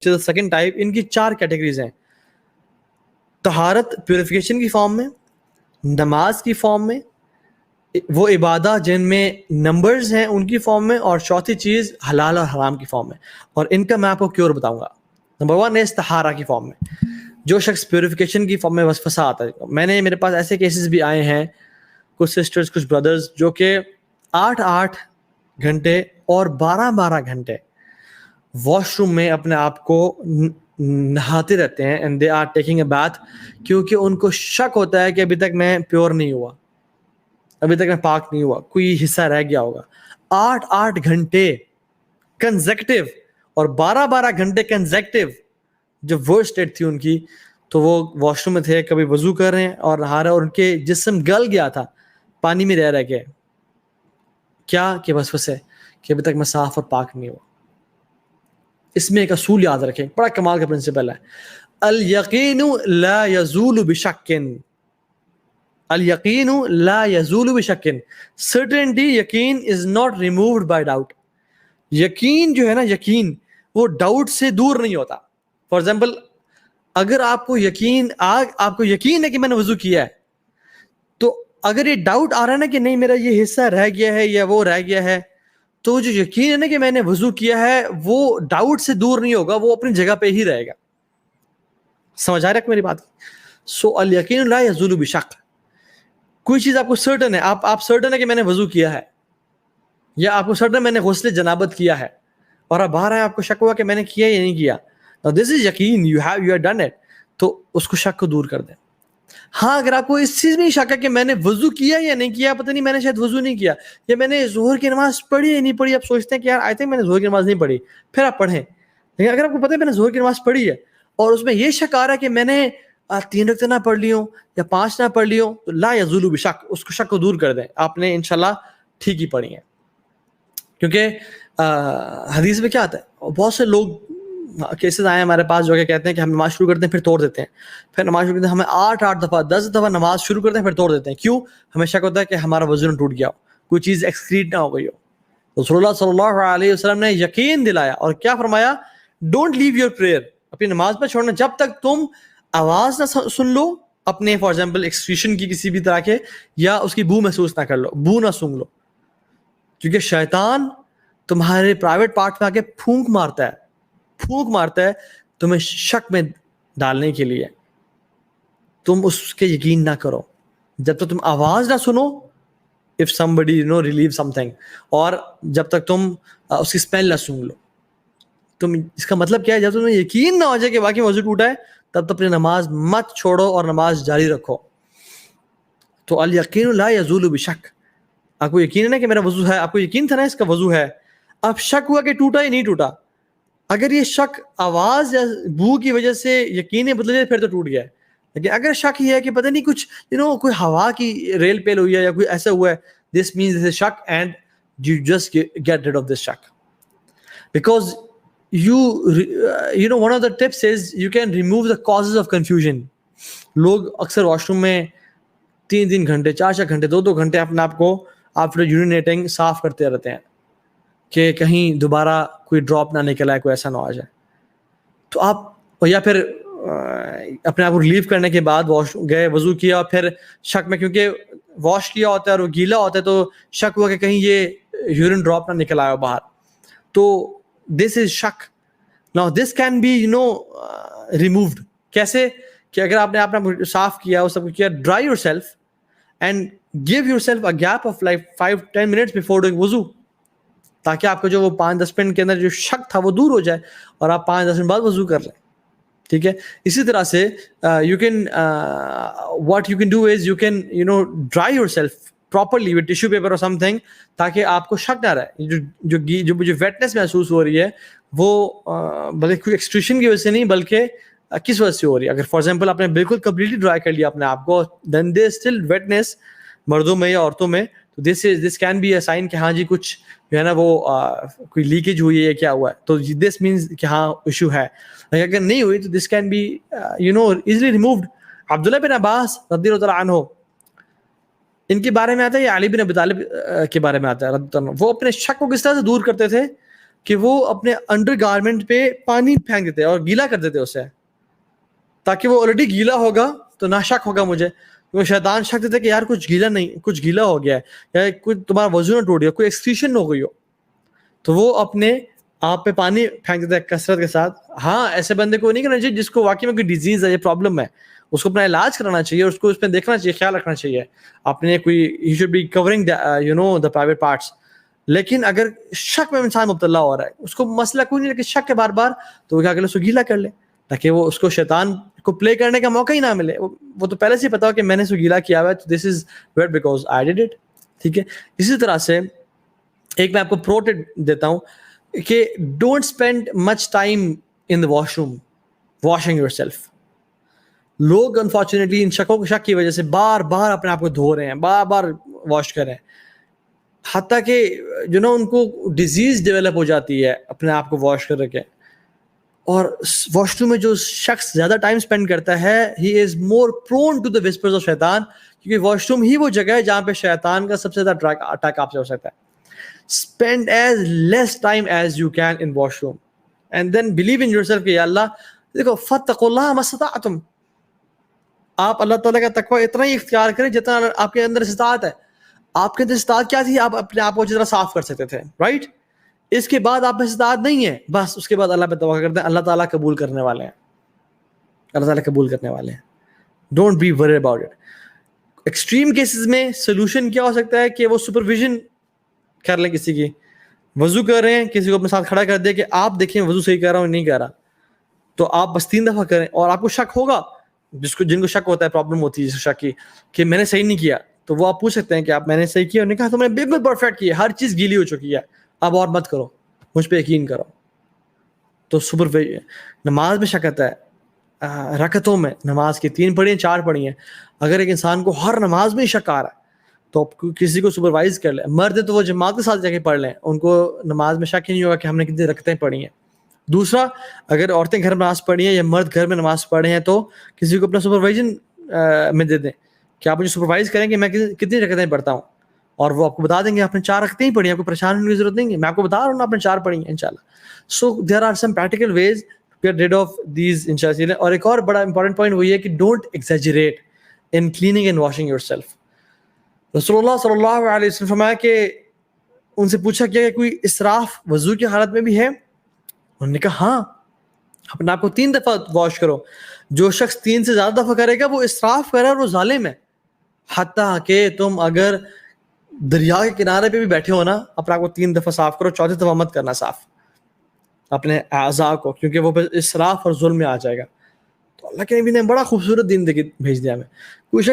Second type, इनकी 4 categories हैं। तहारत purification की फॉर्म में, नमाज की फॉर्म में, वो इबादत जिनमें नंबर्स हैं उनकी फॉर्म में, और चौथी चीज़ हलाल और हराम की फॉर्म में। और इनका मैं आपको क्योर बताऊंगा। नंबर 1 है तहारा की फॉर्म में। जो शख्स प्योरिफिकेशन की फॉर्म में बस फंसा आता है, मेरे पास ऐसे केसेस भी आए हैं, कुछ सिस्टर्स कुछ ब्रदर्स जो कि 8-8 घंटे और 12-12 घंटे वॉशरूम में अपने आप को नहाते रहते हैं, and they are taking a bath, क्योंकि उनको शक होता है कि अभी तक मैं प्योर नहीं हुआ, अभी तक मैं पाक नहीं हुआ, कोई हिस्सा रह गया होगा। 8-8 घंटे कंसेक्टिव और 12-12 घंटे कंसेक्टिव जब वो स्टेट थी उनकी, तो वो वॉशरूम में थे, कभी वजू कर रहे हैं और नहा रहे हैं, और उनके जिस्म गल गया था पानी में रह के, क्या कि बस फंसे कि अभी तक मैं साफ और पाक नहीं हुआ। इसमें एक असूल याद रखें, बड़ा कमाल का प्रिंसिपल है, अल यकीनु ला यज़ूलु बिशक्किन, अल यकीनु ला यज़ूलु बिशक्किन, सर्टेनिटी, यकीन is not removed by doubt. यकीन जो है ना, यकीन वो डाउट से दूर नहीं होता। फॉर एग्जाम्पल, अगर आपको यकीन है कि मैंने वजू किया है, तो अगर ये डाउट आ रहा है ना कि नहीं मेरा ये हिस्सा रह गया है या वो रह गया है, तो जो यकीन है ना कि मैंने वजू किया है, वो डाउट से दूर नहीं होगा, वो अपनी जगह पे ही रहेगा। समझ आ रहा है मेरी बात? सो अल यकीन ला यज़ूलु बिशक। कोई चीज आपको सर्टन है, आप सर्टन है कि मैंने वजू किया है, या आपको सर्टन है मैंने गुस्ल जनाबत किया है, और अब बाहर है आपको शक हुआ कि मैंने किया या नहीं किया, दिस इज यकीन, यू हैव डन इट, तो उसको शक को दूर कर दें। हाँ, अगर आपको इस चीज में ही शक है कि मैंने वजू किया या नहीं किया, पता नहीं मैंने शायद वजू नहीं किया, या मैंने जोहर की नमाज पढ़ी या नहीं पढ़ी, आप सोचते हैं कि यार आई थिंक मैंने जोहर की नमाज नहीं पढ़ी, फिर आप पढ़ें। लेकिन अगर आपको पता है मैंने जोहर की नमाज पढ़ी है, और उसमें ये शक आ रहा है कि मैंने 3 रकात ना पढ़ ली हो या 5 ना पढ़ ली हो, तो ला यज़ूलु बिशक, उसको शक को दूर कर दें, आपने इंशाल्लाह ठीक ही पढ़ी है। क्योंकि हदीस में क्या आता है, बहुत से लोग केसेस आए हमारे पास जो कहते हैं कि हम नमाज शुरू करते हैं फिर तोड़ देते हैं, फिर नमाज शुरू करते हैं, हमें 8-8 दफ़ा 10 दफ़ा नमाज शुरू करते हैं फिर तोड़ देते हैं। क्यों? हमें शक होता है कि हमारा वज़न टूट गया हो, कोई चीज़ एक्सक्रीट ना हो गई हो। तो रसूलुल्लाह सल्लल्लाहु अलैहि वसल्लम ने यकीन दिलाया और क्या फरमाया, डोंट लीव योर प्रेयर, अपनी नमाज पर छोड़ना जब तक तुम आवाज़ ना सुन लो अपने, फॉर एग्जाम्पल एक्सक्रीशन की किसी भी तरह के, या उसकी बू महसूस ना कर लो, बू ना सूंघ लो, क्योंकि शैतान तुम्हारे प्राइवेट पार्ट में आके फूंक मारता है तुम्हें शक में डालने के लिए। तुम उसके यकीन ना करो जब तक तुम आवाज ना सुनो, इफ somebody रिलीव समथिंग, और जब तक तुम उसकी स्मेल ना सूंघ लो। तुम, इसका मतलब क्या है, जब तुम्हें यकीन ना हो जाए कि वाकई वजू टूटा है, तब तक अपनी नमाज मत छोड़ो और नमाज जारी रखो। तो अल यकीन ला यज़ूलु बिशक, आपको यकीन है ना कि मेरा वजू है, आपको यकीन था ना इसका वजू है, अब शक हुआ कि टूटा या नहीं टूटा, अगर ये शक आवाज या बू की वजह से यकीन बदल जाए फिर तो टूट गया है। लेकिन अगर शक ये है कि पता नहीं कुछ कोई हवा की रेल पेल हुई है या कोई ऐसा हुआ है, दिस मीन्स दिस इज शक, and you just get rid of this शक, because one of the tips is you can remove the causes of confusion. लोग अक्सर वॉशरूम में 3-3 घंटे 4-4 घंटे 2-2 घंटे अपने आप को आफ्टर यूरिनेटिंग साफ करते रहते हैं कि कहीं दोबारा कोई ड्रॉप ना निकल आए, कोई ऐसा ना आ जाए। तो आप, या फिर अपने आप को रिलीव करने के बाद वॉश गए, वजू किया, फिर शक में, क्योंकि वॉश किया होता है और वो गीला होता है, तो शक हुआ कि कहीं ये यूरिन ड्रॉप ना निकल आया बाहर, तो दिस इज शक। Now this can be removed. कैसे? कि अगर आपने अपना साफ किया, वो सब कुछ किया, dry yourself and give yourself a gap of like 5-10 minutes before doing वजू, ताकि आपको जो वो 5-10 मिनट के अंदर जो शक था वो दूर हो जाए और आप 5-10 मिनट बाद वजू कर लें। ठीक है, इसी तरह से you can what you can do is you can dry yourself properly with tissue paper और समथिंग, ताकि आपको शक ना रहे। जो वेटनेस महसूस हो रही है वो बल्कि कोई एक्सट्रूशन की वजह से नहीं, बल्कि किस वजह से हो रही है। अगर फॉर एग्जाम्पल आपने बिल्कुल कम्प्लीटली ड्राई कर लिया अपने आप को, देन देयर स्टिल वेटनेस, मर्दों में या औरतों में, तो this can be a sign कि हाँ जी कुछ जो है ना वो कोई लीकेज हुई है या क्या हुआ है, तो दिस मीन्स कि हाँ इशू है। अगर नहीं हुई तो this can be easily removed. Abdullah bin Abbas रज़ियल्लाहु अन्हु, इनके बारे में आता है, या अली बिन अबी तालिब के बारे में आता है, वो अपने शक को किस तरह से दूर करते थे, کہ وہ اپنے انڈر گارمنٹ پہ پانی پھینک دیتے اور گیلا کر دیتے اسے, تاکہ وہ آلریڈی گیلا ہوگا تو نہ شک ہوگا مجھے, کیونکہ شیطان شک دیتا ہے کہ یار کچھ گیلا نہیں, کچھ گیلا ہو گیا ہے یا کچھ تمہارا وضو نہ ٹوٹ گیا, کوئی ایکسکریشن ہو گئی ہو, تو وہ اپنے آپ پہ پانی پھینک دیتا ہے کثرت کے ساتھ. ہاں ایسے بندے کو نہیں کرنا چاہیے جس کو واقعی میں کوئی ڈیزیز ہے یا پرابلم ہے, اس کو اپنا علاج کرانا چاہیے, اس کو اس پہ دیکھنا چاہیے, خیال رکھنا چاہیے اپنے کوئی, he should be covering the private parts. لیکن اگر شک میں انسان مبتلا ہو رہا ہے, اس کو مسئلہ کوئی نہیں, لیکن شک کے بار بار, تو وہ کیا کرے, اس کو گیلا کر لے تاکہ وہ اس کو شیطان کو پلے کرنے کا موقع ہی نہ ملے. وہ تو پہلے سے ہی پتا ہو کہ میں نے اس کو گیلا کیا ہوا ہے, تو this is wet because I did it. ٹھیک ہے, اسی طرح سے ایک میں آپ کو پرو ٹپ دیتا ہوں کہ don't spend much time in the wash room washing your self. لوگ انفارچونیٹلی ان شک کی وجہ سے بار بار اپنے آپ کو دھو رہے ہیں, بار بار واش کر رہے ہیں, حتیٰ کہ ان کو ڈیزیز ڈیولپ ہو جاتی ہے اپنے آپ کو واش کر کے. اور واش روم میں جو شخص زیادہ ٹائم اسپینڈ کرتا ہے, he is more prone to the whispers of Shaitan, کیونکہ واش روم ہی وہ جگہ ہے جہاں پہ شیطان کا سب سے زیادہ اٹیک آپ سے ہو سکتا ہے. Spend as less time as you can in washroom and then believe in yourself کہ یا اللہ دیکھو فاتقوا اللہ ما استطعتم, آپ اللہ تعالیٰ کا تقوی اتنا ہی اختیار کریں جتنا آپ کے اندر استطاعت ہے. آپ کے اندر استطاعت کیا تھی, آپ اپنے آپ کو جتنا صاف کر سکتے تھے, رائٹ. اس کے بعد آپ میں استطاعت نہیں ہے, بس اس کے بعد اللہ پہ توقع کرتے ہیں, اللہ تعالیٰ قبول کرنے والے ہیں, اللہ تعالیٰ قبول کرنے والے ہیں. Don't be worry about it. Extreme cases میں سولوشن کیا ہو سکتا ہے کہ وہ سپرویژن کر لیں, کسی کی وضو کر رہے ہیں, کسی کو اپنے ساتھ کھڑا کر دے کہ آپ دیکھیں وضو صحیح کر رہا ہوں نہیں کر رہا, تو آپ بس 3 دفعہ کریں, اور آپ کو شک ہوگا, جن کو شک ہوتا ہے, پرابلم ہوتی ہے جس شک کی کہ میں نے صحیح نہیں کیا, تو وہ آپ پوچھ سکتے ہیں کہ آپ میں نے صحیح کیا, اور نے کہا تو میں نے بالکل پرفیکٹ کیا, ہر چیز گیلی ہو چکی ہے, اب اور مت کرو, مجھ پہ یقین کرو. تو نماز میں شک آتا ہے, رکعتوں میں نماز کی 3 پڑھی ہیں 4 پڑھی ہیں, اگر ایک انسان کو ہر نماز میں شک آ رہا ہے تو کسی کو سپروائز کر لیں. مرد ہے تو وہ جماعت کے ساتھ جا کے پڑھ لیں, ان کو نماز میں شک ہی نہیں ہوگا کہ ہم نے کتنی رکعتیں پڑھی ہیں. دوسرا, اگر عورتیں گھر میں نماز پڑھی ہیں یا مرد گھر میں نماز پڑھے ہیں تو کسی کو اپنا سپروائزن میں دے دیں کہ آپ مجھے سپروائز کریں کہ میں کتنی رکعتیں پڑھتا ہوں, اور وہ آپ کو بتا دیں گے آپ نے 4 رکعتیں ہی پڑھی ہیں, آپ کو پریشان ہونے کی ضرورت نہیں ہے, میں آپ کو بتا رہا ہوں آپ نے 4 پڑھی ہیں انشاءاللہ. So there are some practical ways to get rid of these انشاءاللہ. اور ایک اور بڑا امپورٹنٹ پوائنٹ وہ یہ ہے کہ don't exaggerate in cleaning and washing your self. رسول اللہ صلی اللہ علیہ وسلم فرمایا کہ ان سے پوچھا کیا کہ کوئی اسراف وضو کی حالت میں بھی ہے, انہوں نے کہا ہاں, اپنے آپ کو 3 دفعہ واش کرو. جو شخص 3 سے زیادہ دفعہ کرے گا وہ اسراف کرے اور وہ ظالم ہے. حتیٰ کہ تم اگر دریا کے کنارے پہ بھی بیٹھے ہو نا, اپنے آپ کو 3 دفعہ صاف کرو, 4تھی دفعہ مت کرنا صاف اپنے اعضاء کو, کیونکہ وہ اسراف اور ظلم میں آ جائے گا. تو اللہ کے نبی نے بڑا خوبصورت دین بھیج دیا ہمیں. کوئی